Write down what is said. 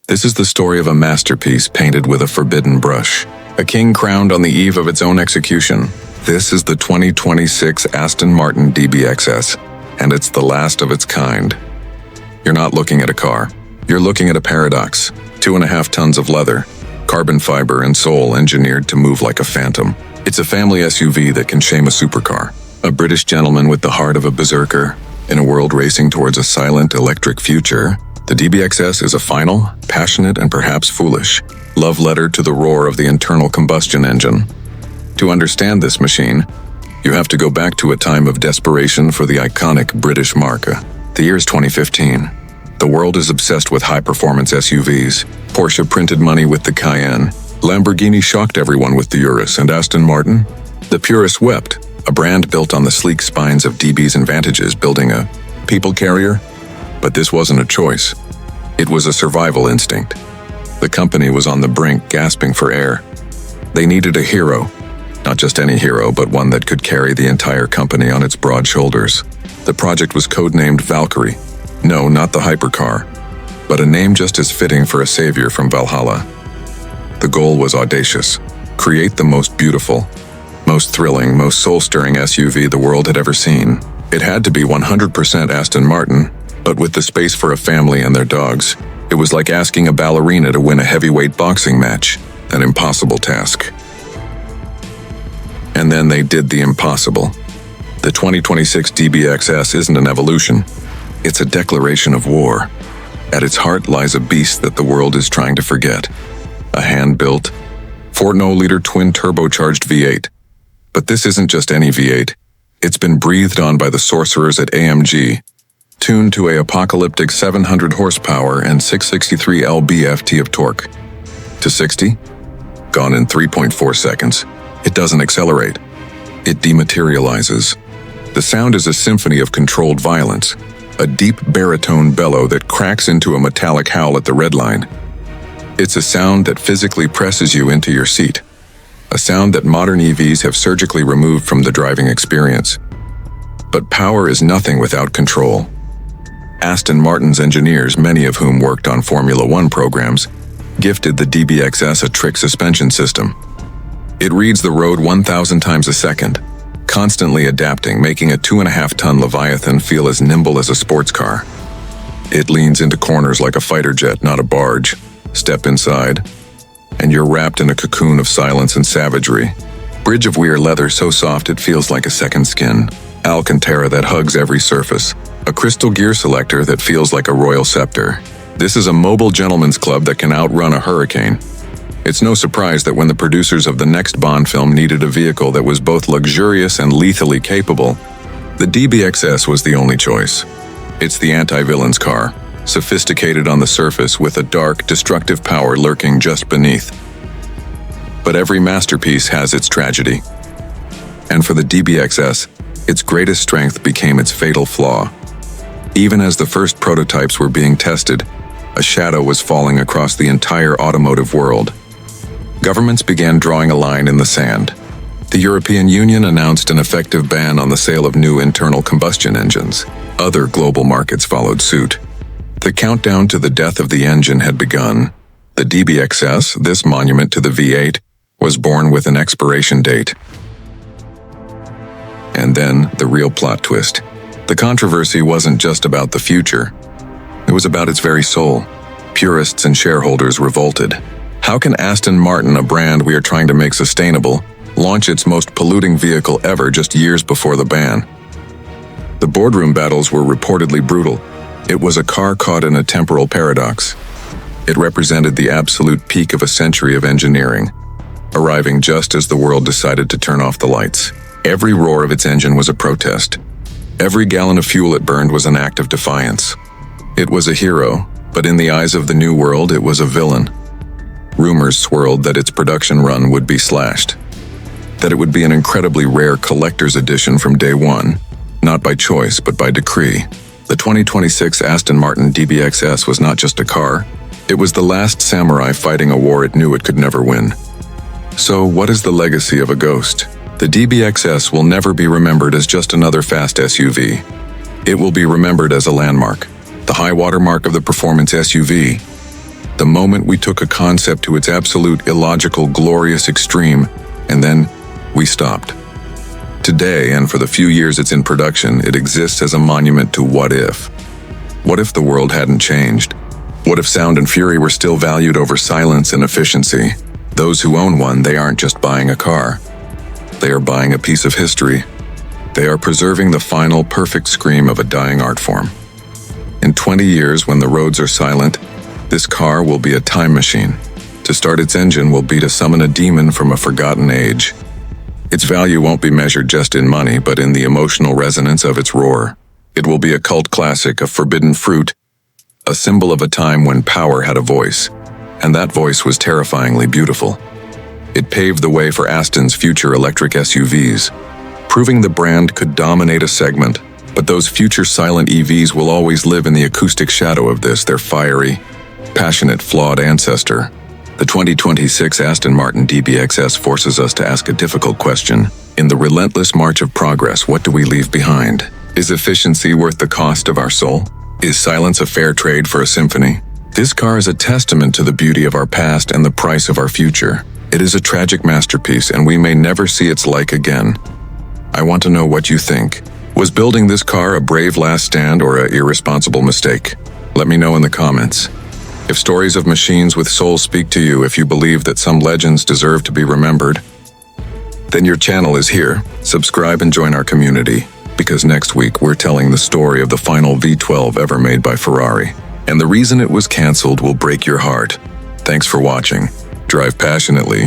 This is the story of a masterpiece painted with a forbidden brush. A king crowned on the eve of its own execution. This is the 2026 Aston Martin DBX S, and it's the last of its kind. You're not looking at a car. You're looking at a paradox. 2.5 tons of leather, carbon fiber and sole engineered to move like a phantom. It's a family SUV that can shame a supercar. A British gentleman with the heart of a berserker. In a world racing towards a silent electric future, the DBX S is a final, passionate, and perhaps foolish love letter to the roar of the internal combustion engine. To understand this machine, you have to go back to a time of desperation for the iconic British marque. The year's 2015. The world is obsessed with high-performance SUVs. Porsche printed money with the Cayenne. Lamborghini shocked everyone with the Urus, and Aston Martin? The purists wept. A brand built on the sleek spines of DBs and Vantages, building a people carrier? But this wasn't a choice. It was a survival instinct. The company was on the brink, gasping for air. They needed a hero. Not just any hero, but one that could carry the entire company on its broad shoulders. The project was codenamed Valkyrie. No, not the hypercar, but a name just as fitting for a savior from Valhalla. The goal was audacious. Create the most beautiful, most thrilling, most soul-stirring SUV the world had ever seen. It had to be 100% Aston Martin, but with the space for a family and their dogs. It was like asking a ballerina to win a heavyweight boxing match, an impossible task. And then they did the impossible. The 2026 DBX S isn't an evolution. It's a declaration of war. At its heart lies a beast that the world is trying to forget. A hand-built, 4.0-liter twin-turbocharged V8. But this isn't just any V8. It's been breathed on by the sorcerers at AMG, tuned to an apocalyptic 700 horsepower and 663 lb-ft of torque. To 60? Gone in 3.4 seconds. It doesn't accelerate. It dematerializes. The sound is a symphony of controlled violence, a deep baritone bellow that cracks into a metallic howl at the red line. It's a sound that physically presses you into your seat. A sound that modern EVs have surgically removed from the driving experience. But power is nothing without control. Aston Martin's engineers, many of whom worked on Formula One programs, gifted the DBX S a trick suspension system. It reads the road 1,000 times a second, constantly adapting, making a 2.5-ton Leviathan feel as nimble as a sports car. It leans into corners like a fighter jet, not a barge. Step inside, and you're wrapped in a cocoon of silence and savagery. Bridge of weir leather so soft it feels like a second skin. Alcantara that hugs every surface. A crystal gear selector that feels like a royal scepter. This is a mobile gentleman's club that can outrun a hurricane. It's no surprise that when the producers of the next Bond film needed a vehicle that was both luxurious and lethally capable, the DBX S was the only choice. It's the anti-villain's car, sophisticated on the surface with a dark, destructive power lurking just beneath. But every masterpiece has its tragedy. And for the DBX S, its greatest strength became its fatal flaw. Even as the first prototypes were being tested, a shadow was falling across the entire automotive world. Governments began drawing a line in the sand. The European Union announced an effective ban on the sale of new internal combustion engines. Other global markets followed suit. The countdown to the death of the engine had begun. The DBX S, this monument to the V8, was born with an expiration date. And then, the real plot twist. The controversy wasn't just about the future. It was about its very soul. Purists and shareholders revolted. How can Aston Martin, a brand we are trying to make sustainable, launch its most polluting vehicle ever just years before the ban? The boardroom battles were reportedly brutal. It was a car caught in a temporal paradox. It represented the absolute peak of a century of engineering, arriving just as the world decided to turn off the lights. Every roar of its engine was a protest. Every gallon of fuel it burned was an act of defiance. It was a hero, but in the eyes of the new world, it was a villain. Rumors swirled that its production run would be slashed, that it would be an incredibly rare collector's edition from day one, not by choice, but by decree. The 2026 Aston Martin DBX S was not just a car, it was the last samurai fighting a war it knew it could never win. So, what is the legacy of a ghost? The DBX S will never be remembered as just another fast SUV. It will be remembered as a landmark, the high watermark of the performance SUV. The moment we took a concept to its absolute illogical, glorious extreme, and then we stopped. Today, and for the few years it's in production, it exists as a monument to what if. What if the world hadn't changed? What if sound and fury were still valued over silence and efficiency? Those who own one, they aren't just buying a car. They are buying a piece of history. They are preserving the final, perfect scream of a dying art form. In 20 years, when the roads are silent, this car will be a time machine. To start its engine will be to summon a demon from a forgotten age. Its value won't be measured just in money, but in the emotional resonance of its roar. It will be a cult classic, a forbidden fruit, a symbol of a time when power had a voice, and that voice was terrifyingly beautiful. It paved the way for Aston's future electric SUVs, proving the brand could dominate a segment. But those future silent EVs will always live in the acoustic shadow of this, their fiery, passionate, flawed ancestor. The 2026 Aston Martin DBX S forces us to ask a difficult question. In the relentless march of progress, what do we leave behind? Is efficiency worth the cost of our soul? Is silence a fair trade for a symphony? This car is a testament to the beauty of our past and the price of our future. It is a tragic masterpiece, and we may never see its like again. I want to know what you think. Was building this car a brave last stand or an irresponsible mistake? Let me know in the comments. If stories of machines with souls speak to you, if you believe that some legends deserve to be remembered, then your channel is here. Subscribe and join our community, because next week we're telling the story of the final V12 ever made by Ferrari. And the reason it was canceled will break your heart. Thanks for watching. Drive passionately,